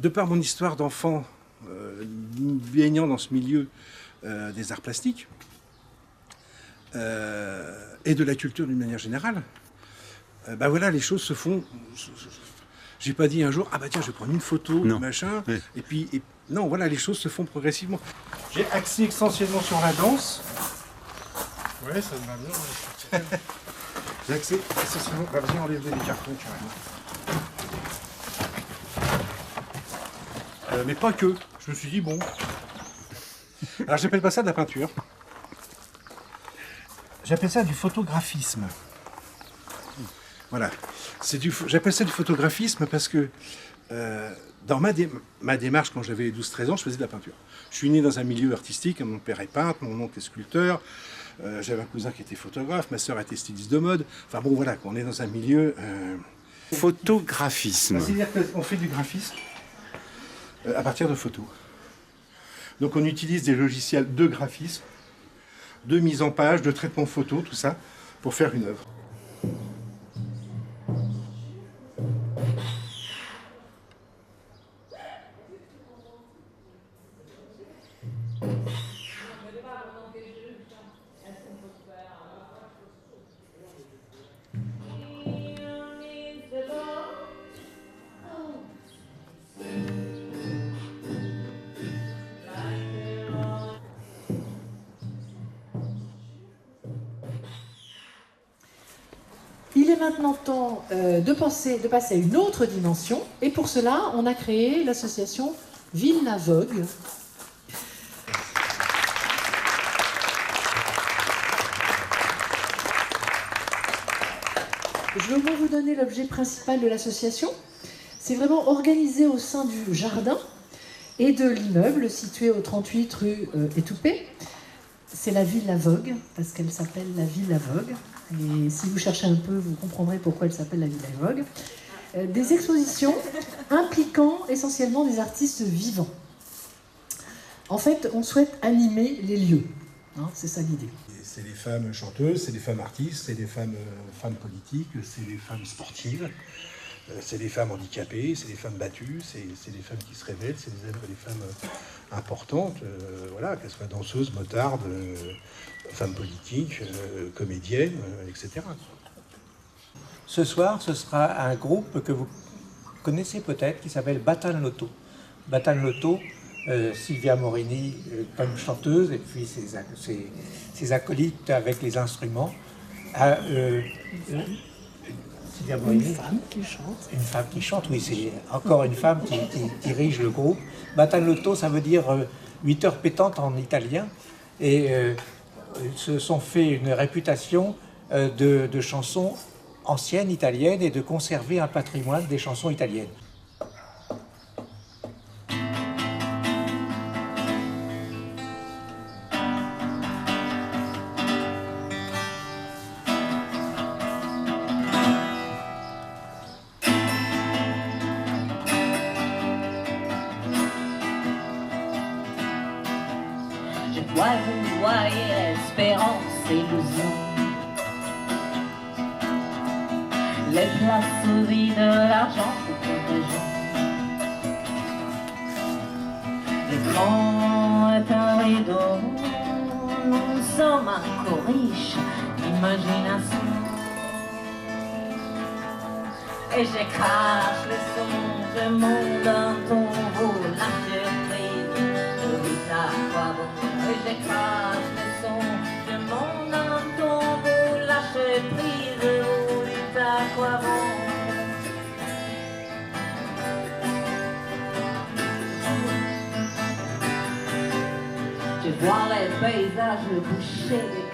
De par mon histoire d'enfant, baignant dans ce milieu des arts plastiques et de la culture d'une manière générale, bah voilà, les choses se font. J'ai pas dit un jour, ah bah tiens, je vais prendre une photo, Non. machin, Oui. et puis non, voilà, les choses se font progressivement. J'ai axé essentiellement sur la danse. Ouais, ça me va bien. Ouais. J'ai axé essentiellement. Bah, vas-y, enlève les cartons, carrément. Mais pas que. Je me suis dit, bon. Alors, j'appelle pas ça de la peinture. J'appelle ça du photographisme. Voilà. J'appelle ça du photographisme parce que dans ma démarche, quand j'avais 12-13 ans, je faisais de la peinture. Je suis né dans un milieu artistique, mon père est peintre, mon oncle est sculpteur, j'avais un cousin qui était photographe, ma sœur était styliste de mode. Enfin bon, voilà, on est dans un milieu... Photographisme. C'est-à-dire qu'on fait du graphisme à partir de photos. Donc on utilise des logiciels de graphisme, de mise en page, de traitement photo, tout ça, pour faire une œuvre. Il est maintenant temps de passer à une autre dimension, et pour cela, on a créé l'association Ville Vogue. Je vais vous donner l'objet principal de l'association. C'est vraiment organisé au sein du jardin et de l'immeuble situé au 38 rue Étoupé. C'est la Ville Vogue, parce qu'elle s'appelle la Ville Vogue. Et si vous cherchez un peu, vous comprendrez pourquoi elle s'appelle la Ville Vogue. Des expositions impliquant essentiellement des artistes vivants. En fait, on souhaite animer les lieux. Hein, c'est ça l'idée. C'est des femmes chanteuses, c'est des femmes artistes, c'est des femmes politiques, c'est des femmes sportives, c'est des femmes handicapées, c'est des femmes battues, c'est des femmes qui se révèlent, c'est des femmes importantes, voilà, qu'elles soient danseuses, motardes, femmes politiques, comédiennes, etc. Ce soir, ce sera un groupe que vous connaissez peut-être, qui s'appelle Batan Loto. Batan Loto, Sylvia Morini comme chanteuse, et puis ses acolytes avec les instruments. Sylvia Morini, Une femme qui chante. Une femme qui chante, oui, c'est encore une femme qui dirige le groupe. Batan Loto, ça veut dire 8 heures pétantes en italien. Et se sont fait une réputation de chansons anciennes italiennes et de conserver un patrimoine des chansons italiennes. Je dois vous voyer l'espérance et l'illusion. Les places vides, l'argent pour protéger. L'écran est un rideau, nous sommes encore riches d'imagination. Et j'écrase le son, je monte un tombeau, la surprise de l'état quoi bon. Et j'écrase le son, je monte un tombeau, lâche prise de l'état quoi bon. Je vois les paysages bouchés.